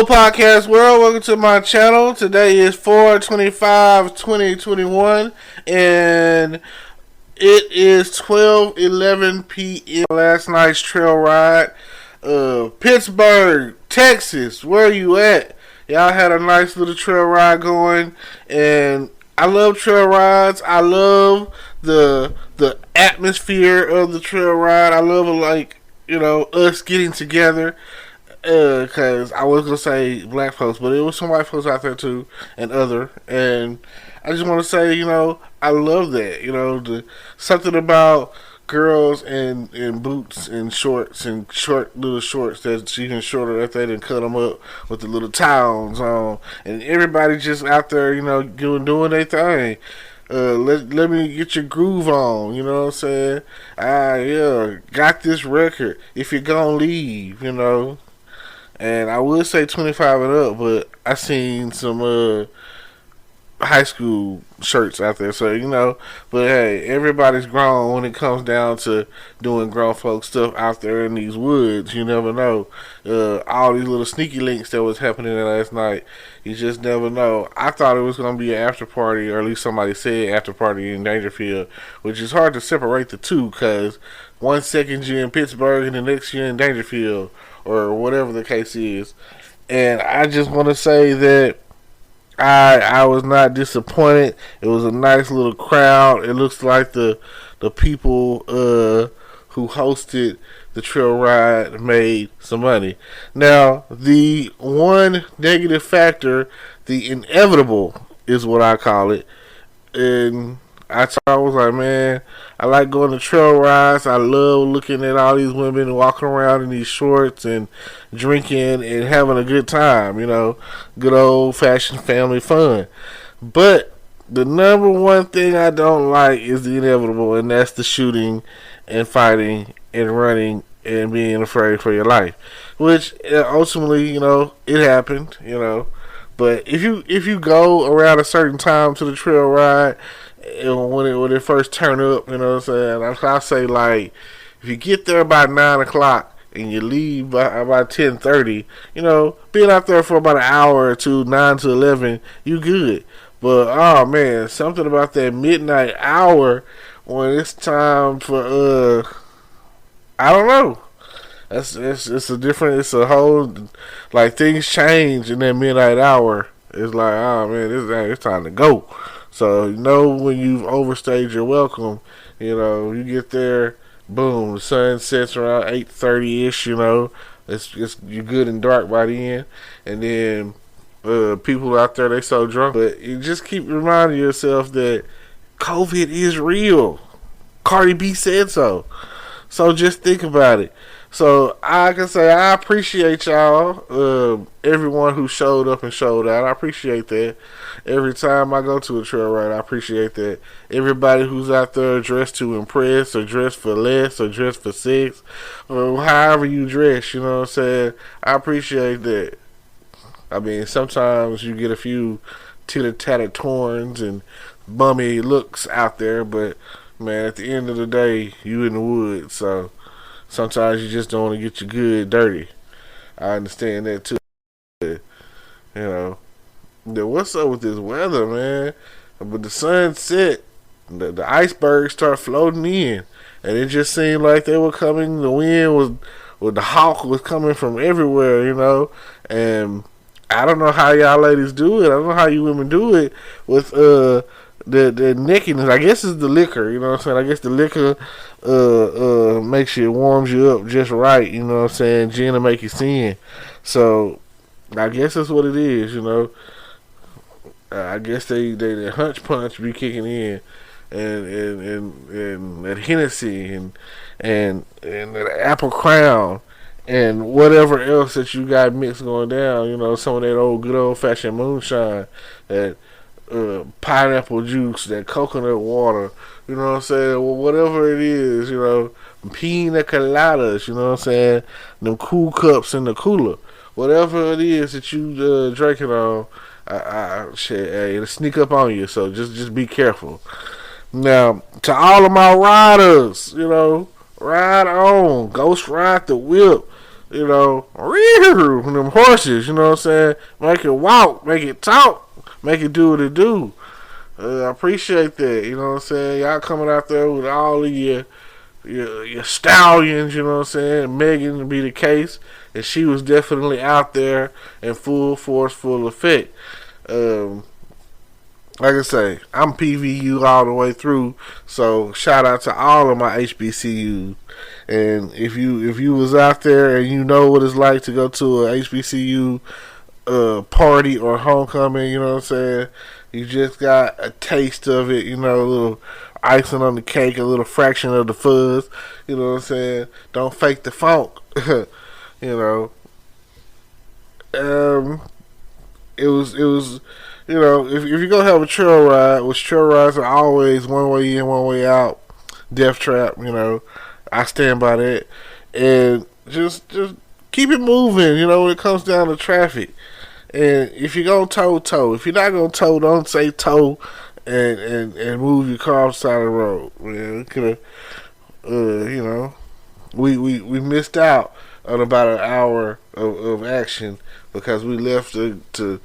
Hello, podcast world. Welcome to my channel. Today is 4/25/2021, and it is 12:11 p.m. Last night's trail ride. Pittsburgh, Texas. Where you at? Y'all had a nice little trail ride going, and I love trail rides. I love the atmosphere of the trail ride. I love us getting together. Cause I was gonna say black folks, but it was some white folks out there too, and I just want to say, I love that. Something about girls in boots and shorts and little shorts that's even shorter that they didn't cut them up with the little towels on, and everybody just out there, doing their thing. Let me get your groove on, you know what I'm saying? Got this record. If you're gonna leave, And I would say 25 and up, but I seen some high school shirts out there, so but hey, everybody's grown when it comes down to doing grown folk stuff out there in these woods. You never know. All these little sneaky links that was happening last night, you just never know. I thought it was going to be an after party, or at least somebody said after party in Dangerfield, which is hard to separate the two, because 1 second you're in Pittsburgh and the next you're in Dangerfield, or whatever the case is. And I just want to say that I was not disappointed. It was a nice little crowd. It looks like the people who hosted the trail ride made some money. Now, the one negative factor, the inevitable is what I call it. And I was like, man, I like going to trail rides. I love looking at all these women walking around in these shorts and drinking and having a good time, good old fashioned family fun. But the number one thing I don't like is the inevitable, and that's the shooting and fighting and running and being afraid for your life, which ultimately, it happened, But if you go around a certain time to the trail ride, when it first turn up, what I'm saying? I say, like, if you get there by 9 o'clock and you leave by 10:30, being out there for about an hour or two, 9 to 11, you good. But oh man, something about that midnight hour when it's time for I don't know. It's a whole, like, things change in that midnight hour. It's like, oh man, it's time to go. So when you've overstayed your welcome, you get there, boom, the sun sets around 8:30 ish. It's you're good and dark by the end, and then people out there, they so drunk, but you just keep reminding yourself that COVID is real. Cardi B said so. So just think about it. So I can say I appreciate y'all, everyone who showed up and showed out. I appreciate that. Every time I go to a trail ride, I appreciate that. Everybody who's out there dressed to impress, or dressed for less, or dressed for sex, or however you dress, you know what I'm saying? I appreciate that. I mean, sometimes you get a few titter-tatter torns and bummy looks out there, but man, at the end of the day, you in the woods, so sometimes you just don't want to get your good dirty. I understand that too. What's up with this weather, man? But the sun set, the icebergs start floating in, and it just seemed like they were coming. The wind was the hawk was coming from everywhere, And I don't know how y'all ladies do it. I don't know how you women do it with the nakedness. I guess it's the liquor, you know what I'm saying? I guess the liquor makes you, warms you up just right, you know what I'm saying? Gin will make you sin. So I guess that's what it is, I guess they hunch punch be kicking in, and that Hennessy and that Apple Crown and whatever else that you got mixed going down, some of that good old fashioned moonshine, that pineapple juice, that coconut water, you know what I'm saying? Well, whatever it is, pina coladas, you know what I'm saying? Them cool cups in the cooler, whatever it is that you drinking on, it'll sneak up on you. So just be careful. Now, to all of my riders, ride on, ghost ride the whip. You know, them horses, you know what I'm saying? Make it walk, make it talk, make it do what it do. I appreciate that, you know what I'm saying? Y'all coming out there with all of your stallions, you know what I'm saying? Megan to be the case, and she was definitely out there in full force, full effect. Like I say, I'm PVU all the way through, so shout out to all of my HBCUs. And if you was out there and you know what it's like to go to a HBCU party or homecoming, you know what I'm saying? You just got a taste of it, you know, a little icing on the cake, a little fraction of the fuzz, you know what I'm saying? Don't fake the funk, you know. It was you know, if you're gonna have a trail ride, which trail rides are always one way in, one way out, death trap, you know, I stand by that. And just keep it moving, you know, when it comes down to traffic. And if you're gonna tow. If you're not gonna tow, don't say tow and move your car off the side of the road. Man, we could have you know, we missed out on about an hour of action because we left to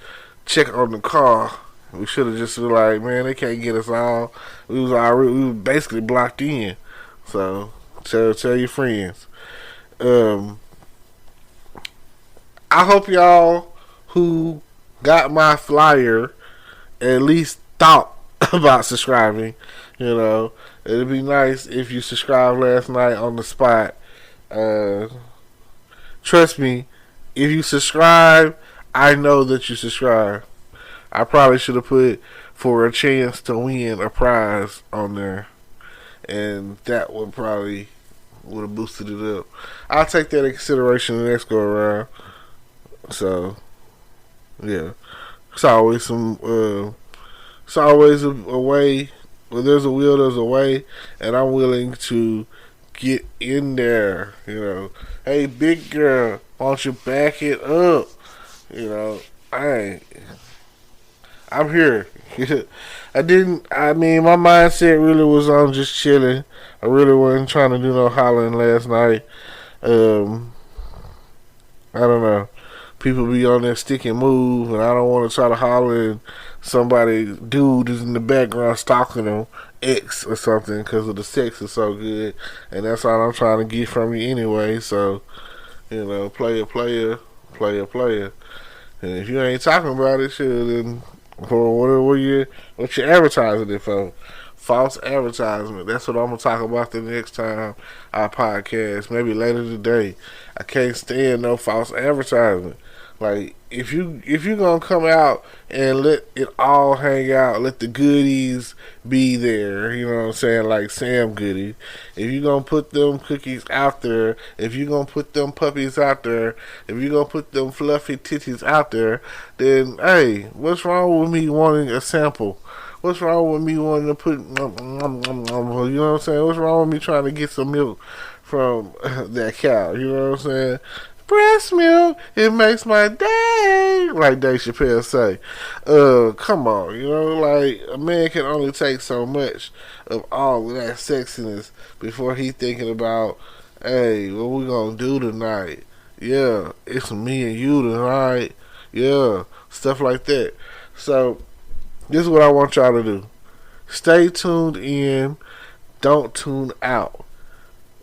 check on the car. We should have just been like, man, they can't get us all. We were basically blocked in. So tell your friends. I hope y'all who got my flyer at least thought about subscribing. You know, it'd be nice if you subscribed last night on the spot. Trust me, if you subscribe, I know that you subscribe. I probably should have put for a chance to win a prize on there, and that would have boosted it up. I'll take that in consideration the next go around. So, yeah, it's always it's always a way. When there's a will, there's a way, and I'm willing to get in there. You know, hey, big girl, why don't you back it up? You know, I'm here. I mean, my mindset really was on just chilling. I really wasn't trying to do no hollering last night. I don't know. People be on there stick and move, and I don't want to try to holler and dude is in the background stalking them, X or something, because of the sex is so good. And that's all I'm trying to get from you anyway. So, you know, player. And if you ain't talking about it, shit, then what you advertising it for? False advertisement. That's what I'm gonna talk about the next time I podcast. Maybe later today. I can't stand no false advertisement. Like if you gonna come out and let it all hang out, let the goodies be there, you know what I'm saying, like Sam Goody. If you gonna put them cookies out there, if you gonna put them puppies out there, if you gonna put them fluffy titties out there, then hey, what's wrong with me wanting a sample? What's wrong with me wanting to put, you know what I'm saying? What's wrong with me trying to get some milk from that cow? You know what I'm saying? Breast milk, it makes my day, like Dave Chappelle say. Come on, you know, like a man can only take so much of all of that sexiness before he thinking about, hey, what we gonna do tonight? Yeah, it's me and you tonight. Yeah, stuff like that. So this is what I want y'all to do. Stay tuned in. Don't tune out.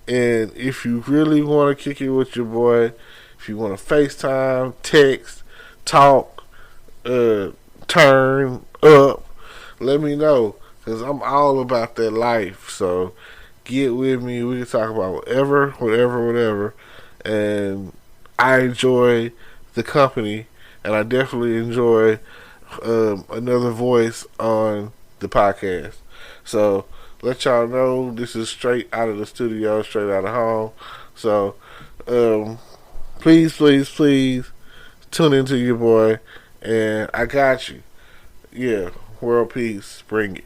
And if you really want to kick it with your boy, if you want to FaceTime, text, talk, turn up, let me know. Because I'm all about that life. So get with me. We can talk about whatever. And I enjoy the company. And I definitely enjoy another voice on the podcast. So let y'all know this is straight out of the studio, straight out of home. So please tune into your boy, and I got you. Yeah, world peace, bring it.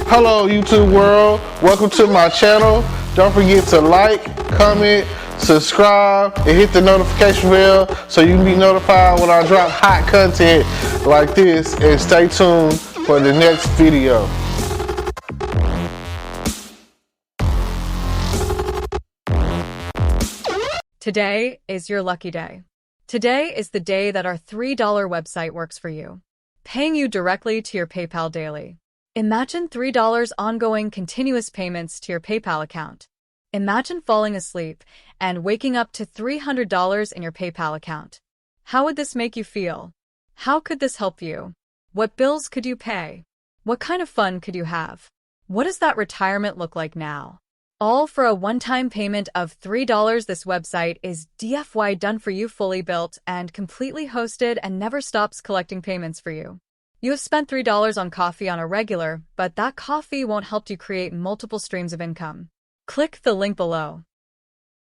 Hello YouTube world, welcome to my channel. Don't forget to like, comment, subscribe, and hit the notification bell so you can be notified when I drop hot content like this, and stay tuned for the next video. Today is your lucky day. Today is the day that our $3 website works for you, paying you directly to your PayPal daily. Imagine $3 ongoing continuous payments to your PayPal account. Imagine falling asleep and waking up to $300 in your PayPal account. How would this make you feel? How could this help you? What bills could you pay? What kind of fun could you have? What does that retirement look like now? All for a one-time payment of $3. This website is DFY done for you, fully built and completely hosted, and never stops collecting payments for you. You have spent $3 on coffee on a regular, but that coffee won't help you create multiple streams of income. Click the link below.